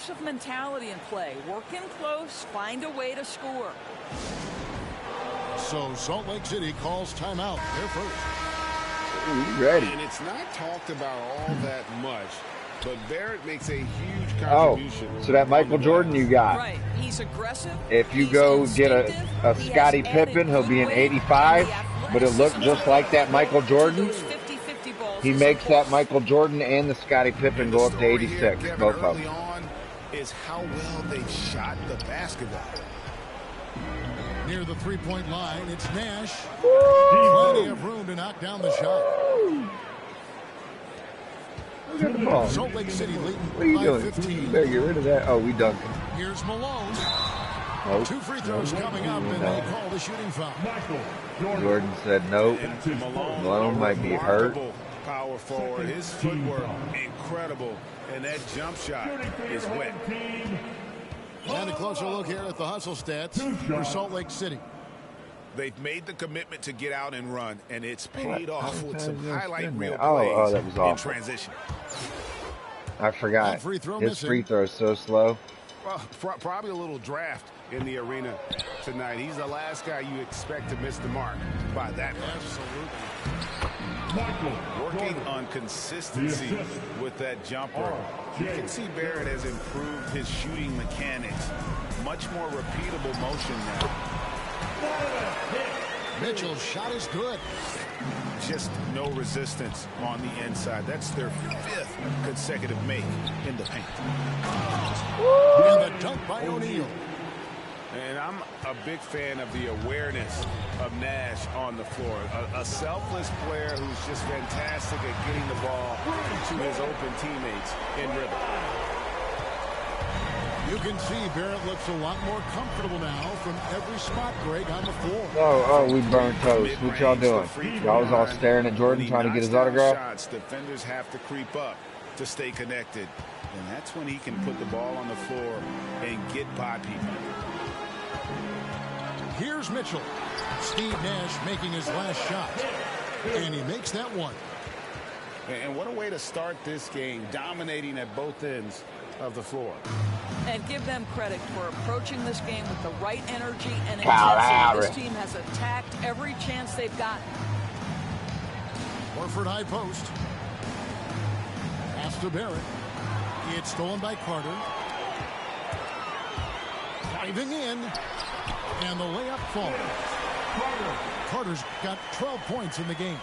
explosive mentality in play. Work in close, find a way to score. So Salt Lake City calls timeout. They're first. Ooh, ready. And it's not talked about all that much, but Barrett makes a huge contribution. Oh, so that Michael Jordan you got. Right. He's aggressive. If you go get a Scottie Pippen, he'll be an 85, but it looked just like that Michael Jordan. He makes that Michael Jordan and the Scottie Pippen go up to 86, both of them. Is how well they shot the basketball. Near the three-point line, it's Nash. Plenty of room to knock down the shot. Look at the ball. Salt Lake City leading What are you by doing? 15. You better get rid of that. Oh, we dunked him. Here's Malone. Nope. 2 free throws coming up, and they call the shooting foul. Jordan said nope. Malone might be hurt. Power forward, his footwork incredible, and that jump shot is wet. And a closer look here at the hustle stats for Salt Lake City. They've made the commitment to get out and run, and it's paid off with some highlight reel Oh, plays that was in awful. transition. I forgot. His free throw is so slow. Well, probably a little draft in the arena tonight. He's the last guy you expect to miss the mark by that much. Working on consistency with that jumper. You can see Barrett has improved his shooting mechanics. Much more repeatable motion now. Mitchell's shot is good. Just no resistance on the inside. That's their 5th consecutive make in the paint. And the dunk by O'Neal. And I'm a big fan of the awareness of Nash on the floor. A selfless player who's just fantastic at getting the ball to his open teammates in rhythm. You can see Barrett looks a lot more comfortable now from every spot, Greg, on the floor. Oh, we burned toast. What y'all doing? Y'all was all staring at Jordan trying to get his autograph? Shots, defenders have to creep up to stay connected. And that's when he can put the ball on the floor and get by people. Here's Mitchell. Steve Nash making his last shot. And he makes that one. And what a way to start this game, dominating at both ends of the floor. And give them credit for approaching this game with the right energy and intensity. This team has attacked every chance they've gotten. Horford high post. Pass to Barrett. It's stolen by Carter. Diving in. And the layup falls. Carter's got 12 points in the game.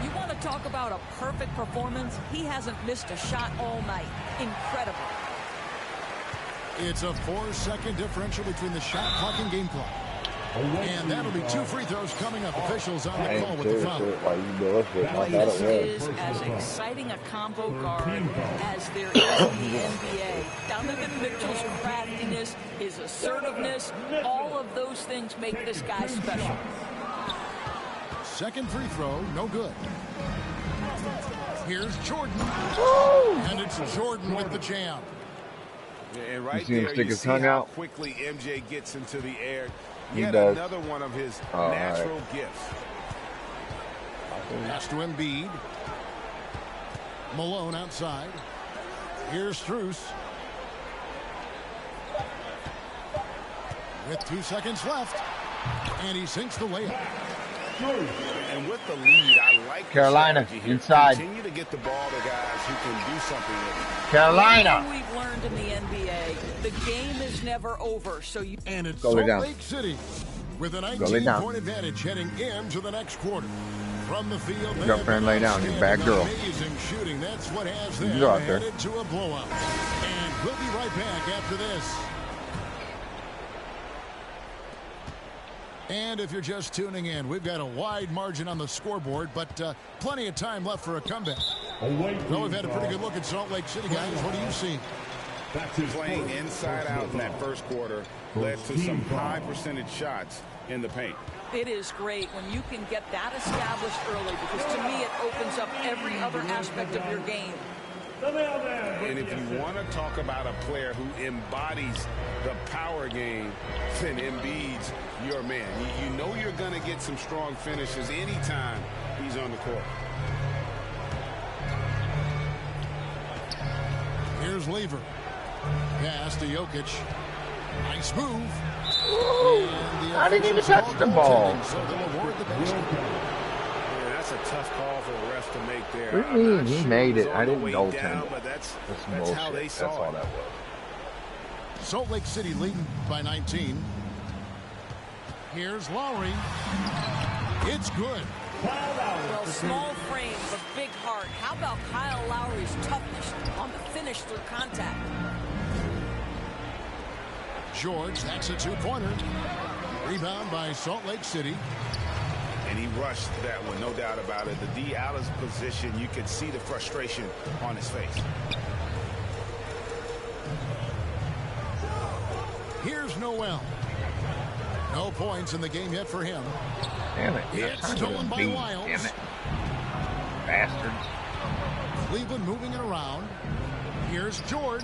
You want to talk about a perfect performance? He hasn't missed a shot all night. Incredible. It's a 4-second differential between the shot clock and game clock. And that'll be 2 free throws coming up. Officials on the call with the foul. This is as exciting a combo guard as there is in the NBA. Donovan Mitchell's craftiness, his assertiveness, all of those things make this guy special. Second free throw, no good. Here's Jordan. And it's Jordan with the jam. And right you see him there, stick his tongue out? Quickly MJ gets into the air. He Yet does. another one of his natural gifts. Pass to Embiid. Malone outside. Here's Strus. With 2 seconds left. And he sinks the layup. And with the lead, I like Carolina inside. Continue to get the ball to guys who can do something with it. Carolina. We've learned in the NBA, the game is never over. So you and it's Go Salt down. Lake City with a 19-point advantage heading into the next quarter. From the field, Jump there and lay down, you bad girl. Amazing shooting. That's what has them You out there. headed to a blowout. And we'll be right back after this. And if you're just tuning in, we've got a wide margin on the scoreboard, but plenty of time left for a comeback. Well, we've had a pretty good look at Salt Lake City, guys. What do you see? Playing inside out in that first quarter led to some high percentage shots in the paint. It is great when you can get that established early, because to me it opens up every other aspect of your game. And if you want to talk about a player who embodies the power game, then Embiid's your man. You know you're going to get some strong finishes anytime he's on the court. Here's Lever. Pass to Jokic. Nice move. I didn't even touch the ball. Yeah, that's a tough call for the ref to make there. What do you mean? He made it. I didn't know down, him. but that's bullshit. how they That's saw all it. that was. Salt Lake City leading by 19. Here's Lowry. It's good. Well, small frame, but big heart. How about Kyle Lowry's toughness on the finish through contact? George, that's a two-pointer. Rebound by Salt Lake City. And he rushed that one, no doubt about it. The D out of position, you could see the frustration on his face. Here's Noel. No points in the game yet for him. Damn it. It's stolen by Wiles. Damn it. Bastards. Cleveland moving it around. Here's George.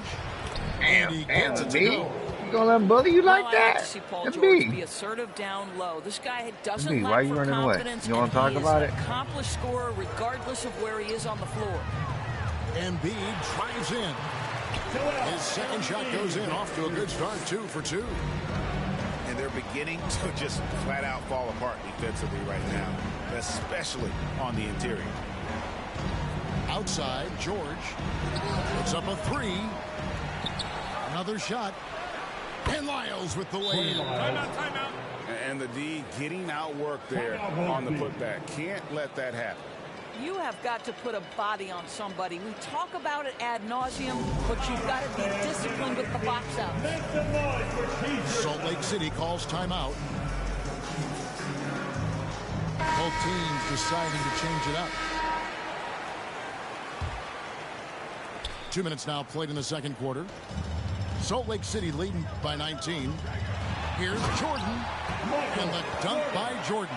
Damn, And he gets it to me. go. You gonna let him bully you like I that? like to see Paul That's George me. be assertive down low. This guy doesn't Me, lack why you for running away? confidence. You wanna and talk he about is it? an accomplished scorer regardless of where he is on the floor. Embiid drives in. His second shot goes in, off to a good start, 2 for 2. And they're beginning to just flat out fall apart defensively right now, especially on the interior. Outside, George puts up a 3. Another shot. And Lyles with the lay-in. Timeout. And the D getting outworked there on the putback. Can't let that happen. You have got to put a body on somebody. We talk about it ad nauseum, but you've got to be disciplined with the box out. Salt Lake City calls timeout. Both teams deciding to change it up. 2 minutes now played in the second quarter. Salt Lake City leading by 19. Here's Jordan. And the dunk by Jordan.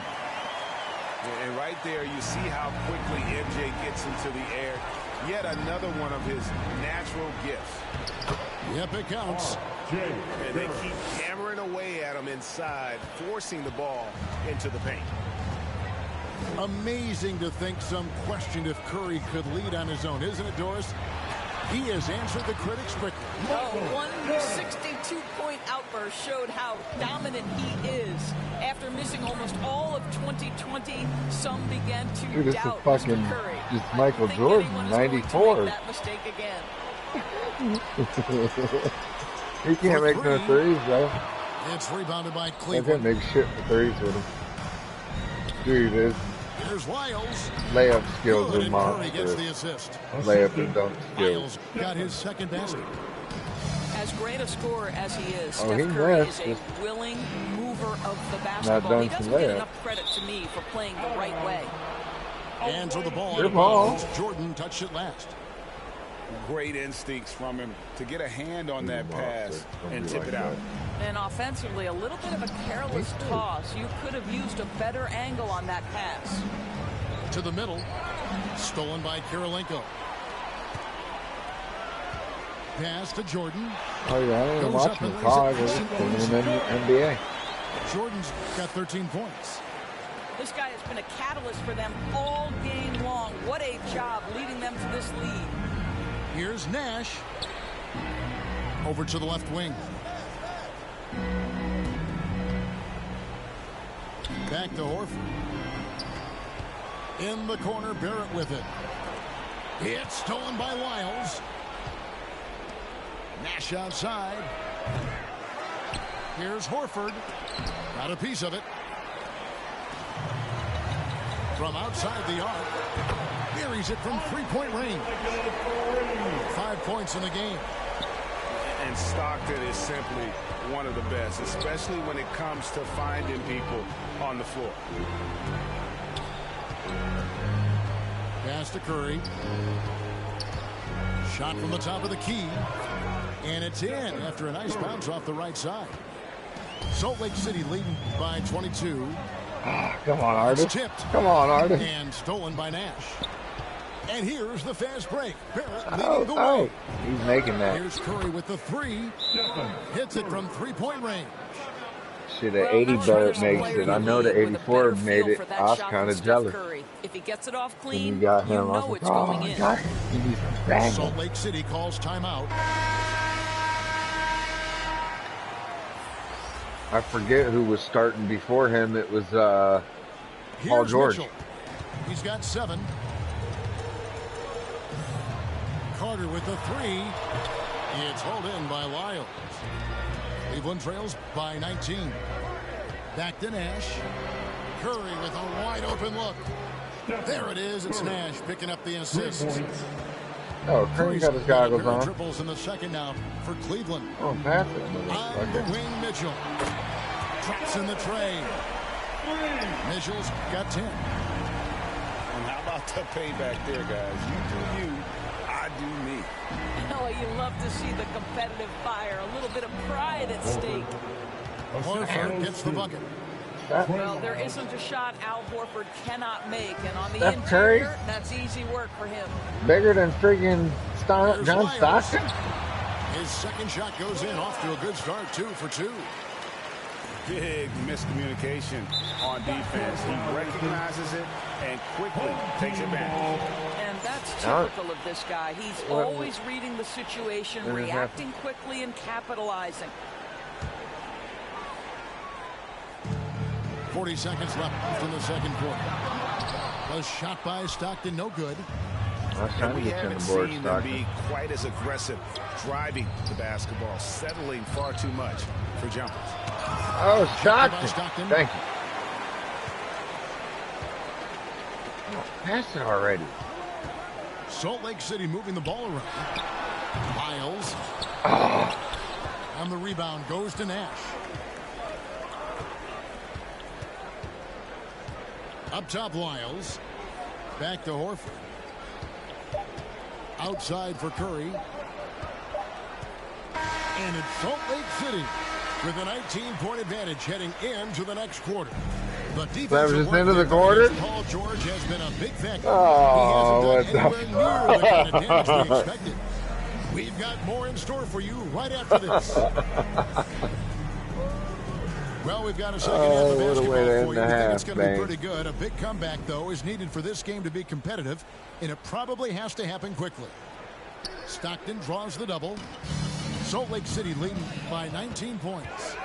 And right there, you see how quickly MJ gets into the air. Yet another one of his natural gifts. Yep, it counts. And they keep hammering away at him inside, forcing the ball into the paint. Amazing to think some questioned if Curry could lead on his own, isn't it, Doris? He has answered the critics quickly. One 62-point outburst showed how dominant he is. After missing almost all of 2020, some began to Dude, this is doubt fucking Mr. Curry. just Michael Jordan, 94. That mistake again. He can't make no threes, bro. It's rebounded by I can't Cleveland. make shit for threes with him. Dude, his Here's Lyles. layup skills Good, are and Curry gets monstrous. the assist. Layup and dunk skills. Lyles got his second basket. As great a scorer as he is, Oh, Steph he Curry missed. is a willing mover of the basketball. He dunking doesn't get layup. enough credit to me for playing the right way. And to the ball. Good out of ball. bounds. Jordan touched it last. Great instincts from him to get a hand on that pass and tip it out. And offensively, a little bit of a careless toss. You could have used a better angle on that pass. To the middle. Stolen by Kirilenko. Pass to Jordan. Oh, yeah, I ain't Goes watching up and college. lays it. I'm just in the NBA. Jordan's got 13 points. This guy has been a catalyst for them all game long. What a job leading them to this lead. Here's Nash. Over to the left wing. Back to Horford. In the corner, Barrett with it. It's stolen by Lyles. Nash outside. Here's Horford. Got a piece of it. From outside the arc. Buries it from three-point range. 5 points in the game. And Stockton is simply one of the best, especially when it comes to finding people on the floor. Pass to Curry. Shot from the top of the key. And it's in after a nice bounce off the right side. Salt Lake City leading by 22. Come on, Artist. Tipped. Come on, Artist. And stolen by Nash. And here's the fast break. Barrett Oh, leading the oh. way. He's making that. Here's Curry with the 3. Hits it from three-point range. Shit, the 80 Barrett makes it. I know the 84 made it. I was kind of jealous. If he gets it off When you clean, got you him, I was know like, it's oh going my in. God. He's banging. Salt Lake City calls timeout. I forget who was starting before him. It was Paul George. Mitchell. He's got 7. Carter with the 3. It's hauled in by Lyles. Cleveland trails by 19. Back to Nash. Curry with a wide open look. There it is. It's Nash picking up the assist. Oh, Curry got his goggles on. Triples in the second now for Cleveland. Oh, pass it. On the wing, Mitchell. Drops in the tray. Mitchell's got 10. And how about the payback there, guys? You do you, I do me. Oh, you love to see the competitive fire. A little bit of pride at stake. Horford gets the bucket. Well, there isn't a shot Al Horford cannot make, and on the interior, Curry? that's easy work for him. Bigger than friggin' John Stockton? His second shot goes in, off to a good start, 2 for 2. Big miscommunication on defense. He recognizes it and quickly takes advantage. And that's typical of this guy. He's always reading the situation, reacting quickly and capitalizing. 40 seconds left in the second quarter. A shot by Stockton, no good. And we haven't seen them be quite as aggressive, driving the basketball, settling far too much for jumpers. Oh, Stockton. Thank you. Oh, pass it already. Salt Lake City moving the ball around. Lyles. And the rebound goes to Nash. Up top, Lyles. Back to Horford. Outside for Curry. And it's Salt Lake City with a 19-point advantage heading into the next quarter. The defense is into the quarter. Paul George has been a big factor. Oh, he hasn't done anywhere near the kind of damage we expected. We've got more in store for you right after this. Well, we've got a second half of basketball for you. We think it's going to be pretty good. A big comeback, though, is needed for this game to be competitive, and it probably has to happen quickly. Stockton draws the double. Salt Lake City leading by 19 points.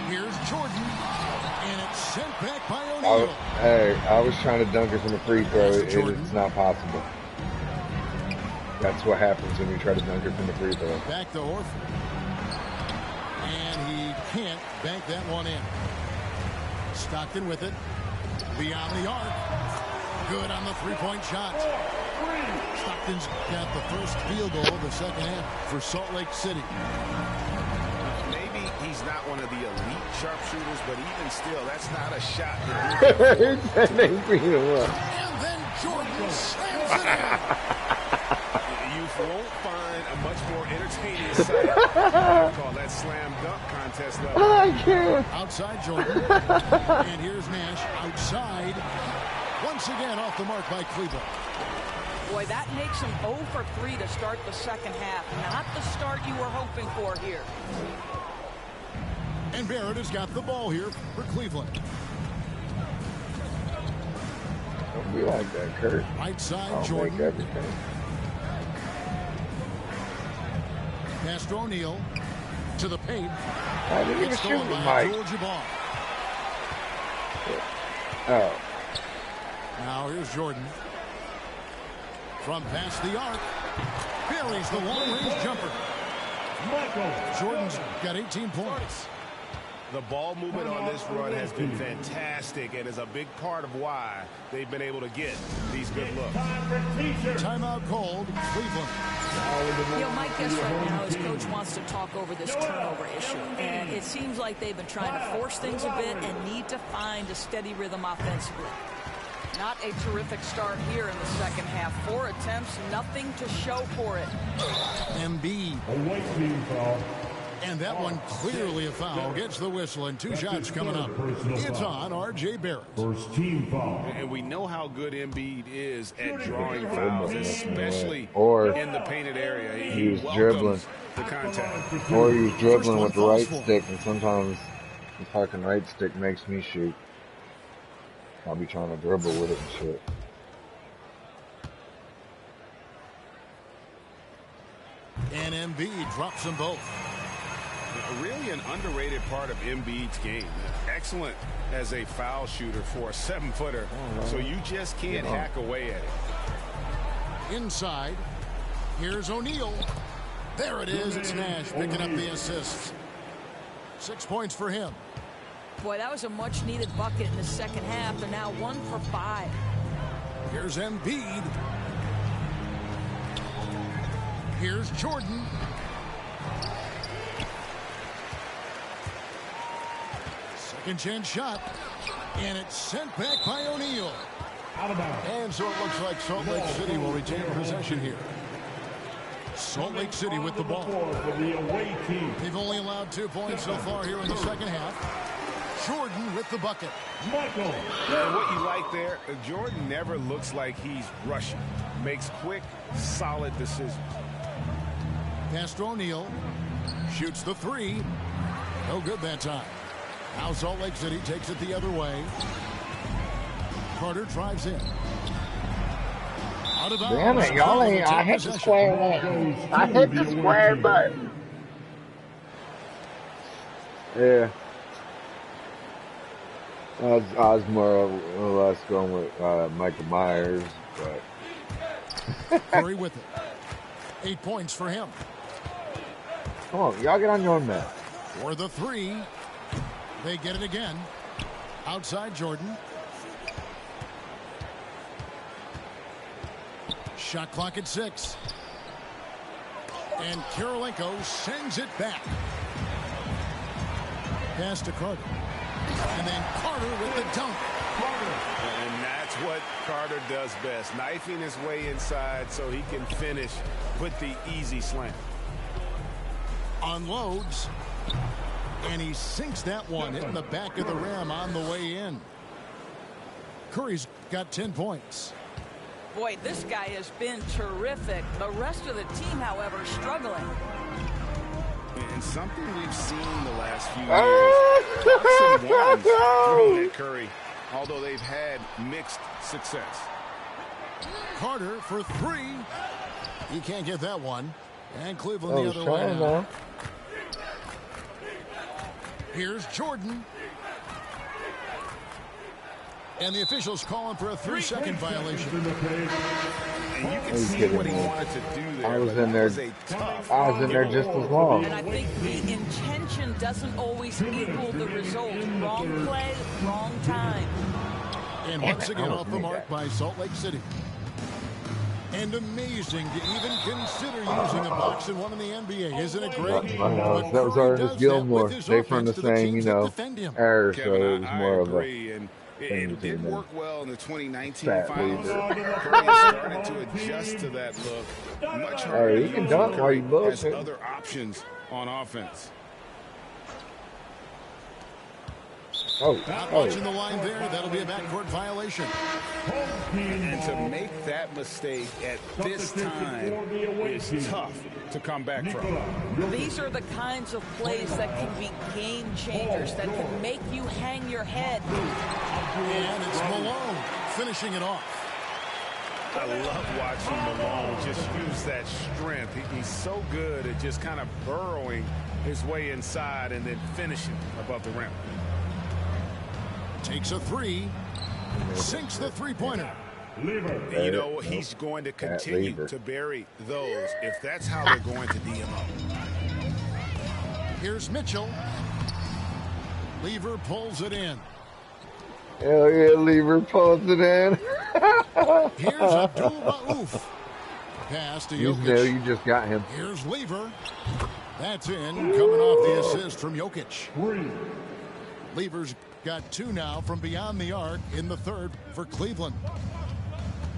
Here's Jordan, and it's sent back by O'Neal. Hey, I was trying to dunk it from the free throw. It's not possible. That's what happens when you try to dunk it from the free throw. Back to Horford. And he can't bank that one in. Stockton with it. Beyond the arc. Good on the three-point shot. Stockton's got the first field goal of the second half for Salt Lake City. Maybe he's not one of the elite sharpshooters, but even still, that's not a shot. And then Jordan slams it in. You won't find a much more entertaining sight. Call that slam dunk contest level. I can't. Outside Jordan. And here's Nash outside. Once again off the mark by Cleveland. Boy, that makes him 0 for 3 to start the second half. Not the start you were hoping for here. And Barrett has got the ball here for Cleveland. Don't be like that, Kurt. Right side, I'll Jordan. make everything. Pass to O'Neal. To the paint. I didn't even shoot the mic. Oh. Now here's Jordan. From past the arc. Buries the long-range jumper. Jordan's got 18 points. The ball movement on this run has been fantastic and is a big part of why they've been able to get these good looks. Timeout called, Cleveland. You know, my guess right now is Coach wants to talk over this turnover issue. And it seems like they've been trying to force things a bit and need to find a steady rhythm offensively. Not a terrific start here in the second half. 4 attempts, nothing to show for it. Embiid. And that one clearly a foul. Gets the whistle and 2 shots coming up. It's on R.J. Barrett. First team foul. And we know how good Embiid is at drawing fouls, especially in the painted area. He was dribbling. The contact. Or he was dribbling with the right stick, and sometimes the fucking right stick makes me shoot. I'll be trying to dribble with it and shit. And Embiid drops them both. Really an underrated part of Embiid's game. Excellent as a foul shooter for a 7-footer. So you just can't hack away at it. Inside. Here's O'Neal. There it is. It's Nash picking up the assist. 6 points for him. Boy, that was a much-needed bucket in the second half. They're now 1 for 5. Here's Embiid. Here's Jordan. Second chance shot. And it's sent back by O'Neal. And so it looks like Salt Lake City will retain possession here. Salt Lake City with the ball. They've only allowed 2 points so far here in the second half. Jordan with the bucket. And what you like there, Jordan never looks like he's rushing. Makes quick, solid decisions. Pass to O'Neal. Shoots the 3. No good that time. Now Salt Lake City takes it the other way. Carter drives in. Out of bounds. Damn it, y'all ain't. I hit the square button. I hit the square button. Yeah. I was more or less going with Michael Myers, but. Curry with it. 8 points for him. Come on, y'all get on your own mat. For the 3. They get it again. Outside Jordan. Shot clock at 6. And Kirilenko sends it back. Pass to Carter. And then Carter with the dunk. And that's what Carter does best. Knifing his way inside so he can finish with the easy slam. Unloads. And he sinks that one, hitting the back of the rim on the way in. Curry's got 10 points. Boy, this guy has been terrific. The rest of the team, however, struggling. And something we've seen the last few years. Ups and downs thrown at Curry, although they've had mixed success. Carter for 3. He can't get that one. And Cleveland the other way now. Here's Jordan. And the officials calling for a 3-second violation. And you can see what he wanted to do there. I was in there. I was in there just as long. And I think the intention doesn't always equal the result. Wrong play, wrong time. And once again off the mark by Salt Lake City. And amazing to even consider using a box and one in the NBA, isn't it great? I know. That was Ernest Gilmore. They from the same, era, so it was more of a. It did work well in the 2019 finals. Curry started to adjust to that look. Much harder you can dunk while you has other options on offense. Not watching the line there. That'll be a backcourt violation. And to make that mistake at this time is tough to come back from. These are the kinds of plays that can be game changers, that can make you hang your head. And it's Malone finishing it off. I love watching Malone just use that strength. He's so good at just kind of burrowing his way inside and then finishing above the rim. Takes a 3, sinks the 3-pointer. You know, he's going to continue to bury those if that's how they're going to D him up. Here's Mitchell. Lever pulls it in. Hell yeah, Lever pulls it in. Here's Abdul-Rauf. Pass to Jokic. You just got him. Here's Lever. That's in, coming off the assist from Jokic. Lever's got 2 now from beyond the arc in the 3rd for Cleveland.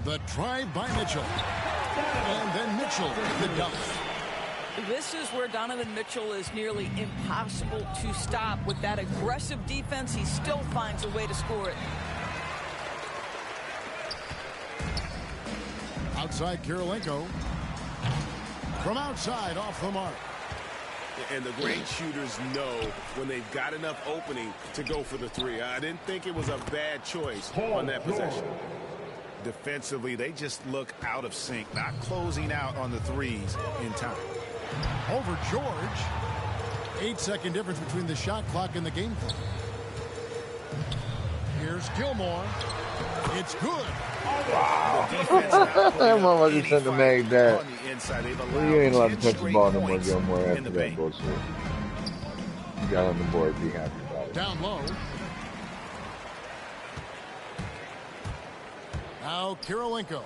The drive by Mitchell. And then Mitchell the dunk. This is where Donovan Mitchell is nearly impossible to stop. With that aggressive defense, he still finds a way to score it. Outside Kirilenko. From outside, off the mark. And the great shooters know when they've got enough opening to go for the 3. I didn't think it was a bad choice on that possession. Defensively, they just look out of sync, not closing out on the 3s in time. Over George. 8-second difference between the shot clock and the game clock. Here's Gilmore. It's good. Wow. That motherfucker shouldn't have made that. You ain't allowed to touch the ball no more, Gilmore, after that bullshit. You got on the board, be happy about it. Down low. Now Kirilenko.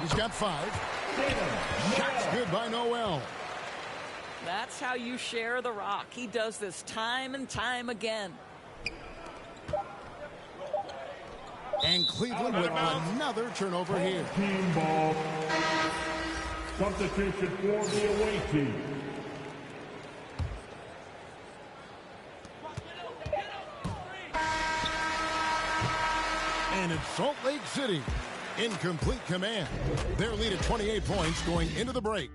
He's got 5. Shots good by Noel. That's how you share the rock. He does this time and time again. And Cleveland with another turnover here. Team ball. Substitution for the away team. And it's Salt Lake City in complete command. Their lead at 28 points going into the break.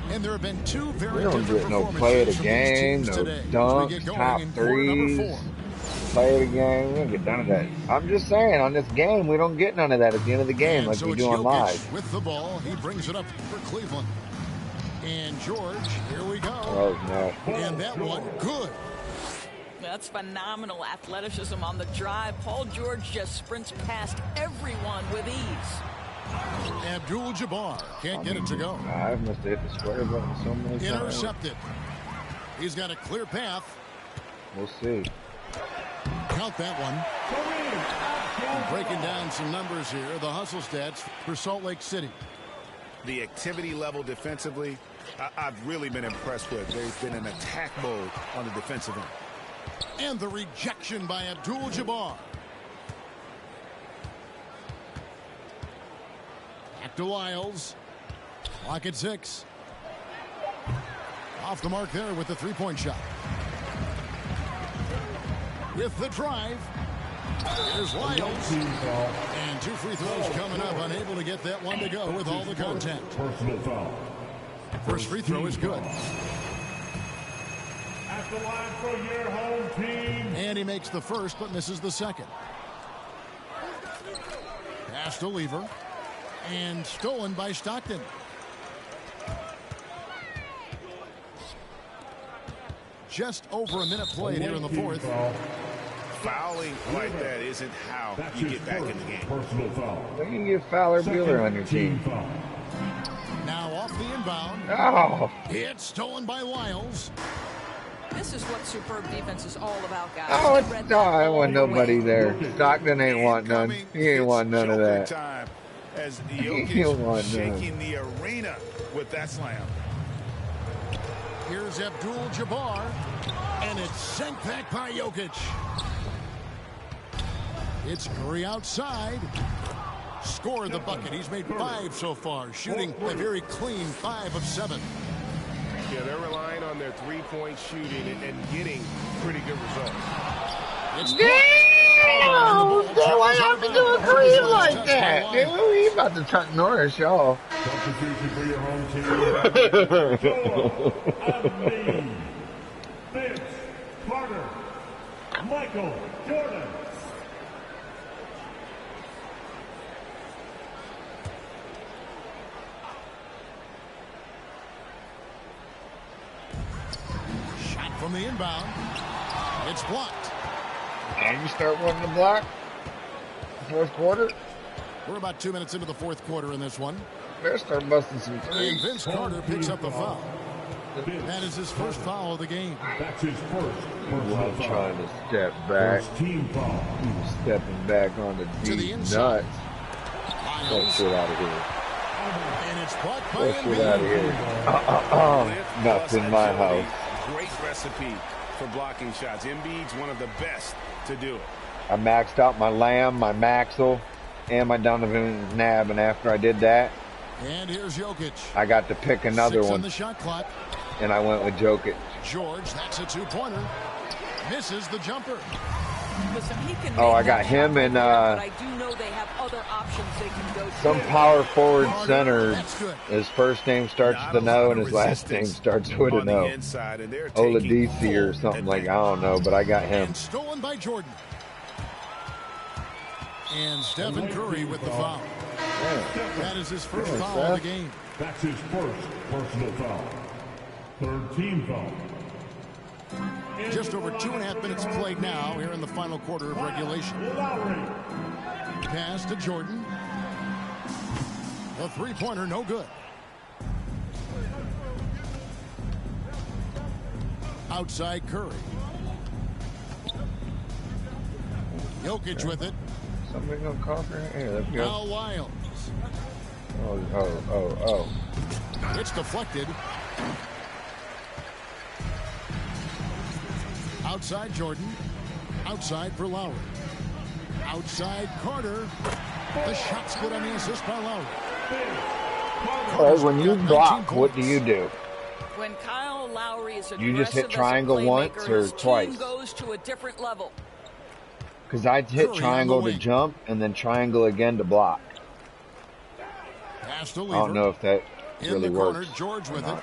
And there have been 2 very different performances. No play of the game, no dunks, top threes, play of the game. We don't get none of that. I'm just saying, on this game, we don't get none of that at the end of the game like we do on live. With the ball, he brings it up for Cleveland. And George, here we go. Oh, no. And that one, good. That's phenomenal athleticism on the drive. Paul George just sprints past everyone with ease. Abdul-Jabbar can't get it to go. I must have hit the square button so many times. Intercepted. He's got a clear path. We'll see. Count that one. Breaking down some numbers here. The hustle stats for Salt Lake City. The activity level defensively, I've really been impressed with. They've been in attack mode on the defensive end. And the rejection by Abdul-Jabbar. Back to Lyles. Clock at 6. Off the mark there with the 3-point shot. With the drive. Here's Lyles. And 2 free throws coming up. Unable to get that one to go with all the contact. Personal foul. First free throw is good. At the line for your home team. And he makes the first but misses the second. Pass to Lever. And stolen by Stockton. Just over a minute played here in the fourth. Fouling like that isn't how you get back in the game. Personal foul. You can get Fowler Bueller on your team. Now off the inbound. Oh. It's stolen by Lyles. This is what superb defense is all about, guys. Oh, it's no, I want nobody there. Stockton ain't want none. He ain't want none of that. As Jokic shaking the arena with that slam. Here's Abdul-Jabbar, and it's sent back by Jokic. It's Curry outside. Scored the bucket. He's made 5 so far, shooting a very clean 5 of 7. Yeah, they're relying on their 3-point shooting and getting pretty good results. It's Damn! Why you have to do a cream like that? Dude, we about to Chuck Norris, y'all. Substitution for your home team. Joel, Embiid, Vince Carter, Michael Jordan. Shot from the inbound. It's blocked. And you start running the block. Fourth quarter. We're about 2 minutes into the fourth quarter in this one. Better start busting some And threes. Vince Carter picks up the foul. That is his first foul of the game. That's his first personal I'm foul. trying to step back. First team foul. Stepping back on the To the deep inside. nuts. Get shit out of here. And it's blocked by Get shit out of Embiid. here. Nuts in my house. Great recipe for blocking shots. Embiid's one of the best to do it. I maxed out my Lamb, my Maxwell, and my Donovan Nab, and after I did that, And here's Jokic. I got to pick another 6 on one, the shot clock. and I went with Jokic. George, that's a 2-pointer. Misses the jumper. Listen, he can Oh, make I got that him shot and but I do know they have other options they can go to. some power forward center. That's good. His first name starts with an O, and his last name starts with an O. Oladipo or something like, I don't know, but I got him. And stolen by Jordan. And Stephen Curry with the foul. That is his first foul of the game. That's his first personal foul. Third team foul. Just over 2.5 minutes played now here in the final quarter of regulation. Pass to Jordan. The three-pointer, no good. Outside Curry. Jokic with it. Somebody gonna call for it? Here, let's go. Now Wiles. Oh. It's deflected. Outside Jordan. Outside for Lowry. Outside Carter. The shot's good on the assist by Lowry. When you block, what do you do? When Kyle Lowry is You just hit aggressive as a triangle once playmaker, or his twice? team goes to a different level. Because I'd hit Curry triangle on the to wing. jump and then triangle again to block. Pass to I Lever. don't know if that In really the corner, works. George with it.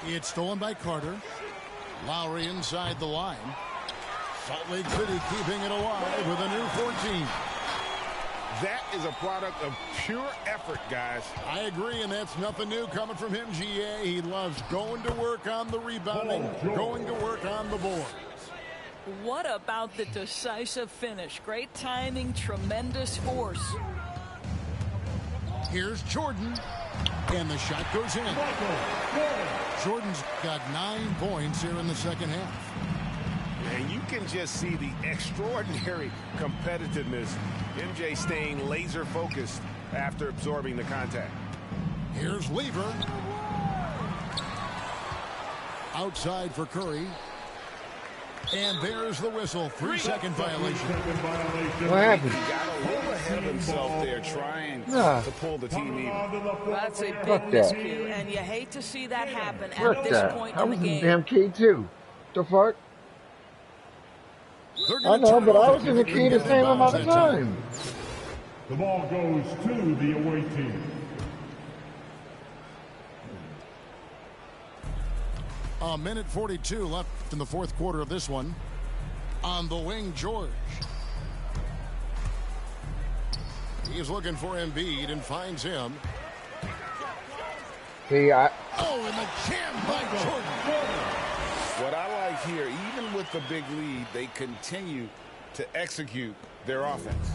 It's stolen by Carter. Lowry inside the line. Salt Lake City keeping it alive with a new 14. That is a product of pure effort, guys. I agree, and that's nothing new coming from him, GA. He loves going to work on the rebounding, going to work on the boards. What about the decisive finish? Great timing, tremendous force. Here's Jordan, and the shot goes in. Jordan's got 9 points here in the second half. And you can just see the extraordinary competitiveness. MJ staying laser focused after absorbing the contact. Here's Lever. Outside for Curry. And there's the whistle. 3-second violation. What happened? He got a little ahead of himself there trying Nah. to pull the team even. That's a big Fuck that. miscue, and you hate to see that happen Frick at this that. point I in the was in the game. damn key too. The fuck? They're I gonna know, turn but I it was in the over. key the same amount of time. The ball goes to the away team. A minute 42 left in the fourth quarter of this one. On the wing, George. He's looking for Embiid and finds him. See, Oh, and the jam by Jordan. What I like here, even with the big lead, they continue to execute their offense.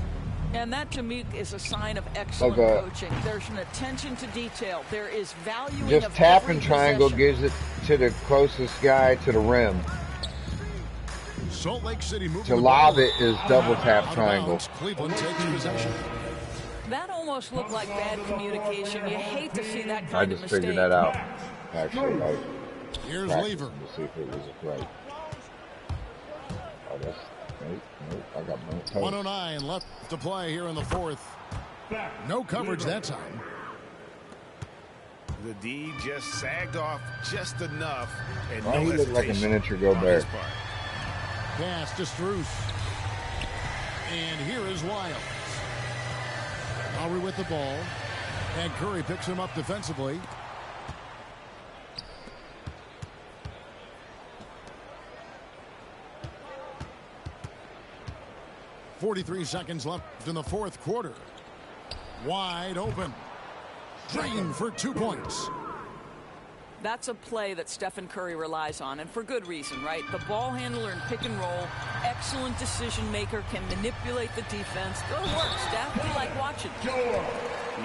And that, to me, is a sign of excellent Okay. coaching. There's an attention to detail. There is value just of tap every and triangle possession. gives it to the closest guy to the rim. Salt Lake City moving To the lob ball. it is double tap Out of triangle. bounds, Cleveland takes possession. That almost looked like bad communication. You hate to see that I kind of just mistake. figured that out. Actually, I Here's practiced Lever. to see if it was right. Oh, that's nope. I got my toes. 109 left to play here in the fourth. No coverage that time. The D just sagged off just enough, and Why no he look like a hesitation miniature on Gobert? his part. Pass to Strus. And here is Wiles. Lowry with the ball. And Curry picks him up defensively. .43 seconds left in the fourth quarter. Wide open. Drain for 2 points. That's a play that Stephen Curry relies on, and for good reason, right? The ball handler in pick and roll, excellent decision maker, can manipulate the defense. Go to work, Steph. We like watching.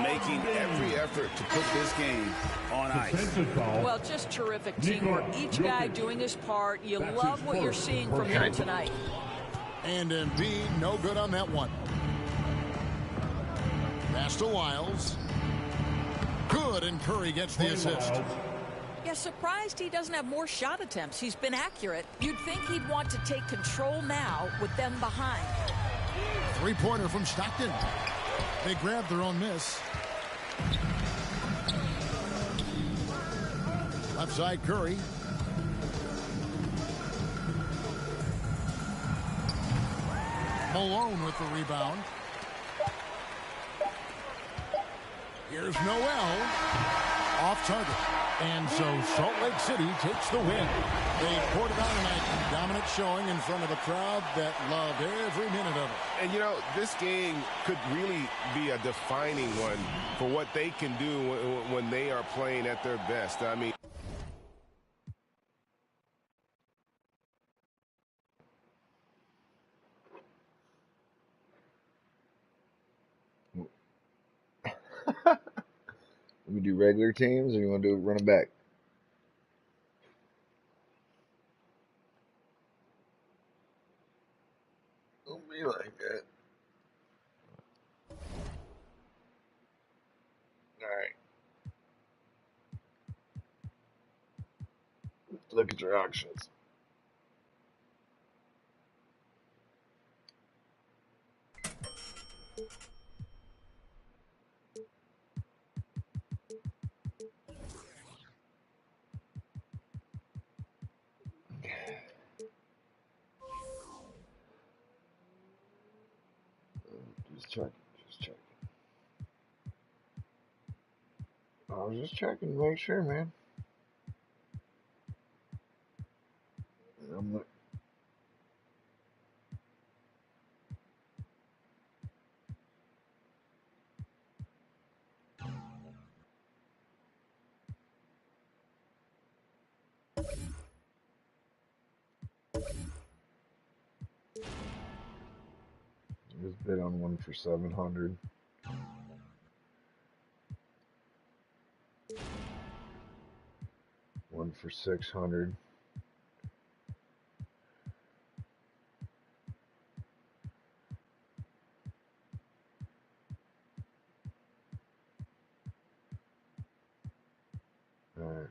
Making every effort to put this game on ice. Well, just terrific teamwork. Each guy doing his part. You love what you're seeing from him tonight. And Embiid, no good on that one. Pass to Wiles. Good, and Curry gets the assist. Yeah, surprised he doesn't have more shot attempts. He's been accurate. You'd think he'd want to take control now with them behind. Three-pointer from Stockton. They grabbed their own miss. Left side, Curry. Malone with the rebound. Here's Noel. off target. And so Salt Lake City takes the win. They poured it on tonight. Dominant showing in front of a crowd that loved every minute of it. And, you know, this game could really be a defining one for what they can do when they are playing at their best. I mean, We do regular teams, or you want to do running back? Don't be like that. All right. Look at your options. Just checking. Just checking. I was just checking to make sure, man. I'm not. Just bid on one for 700. One for 600. All right.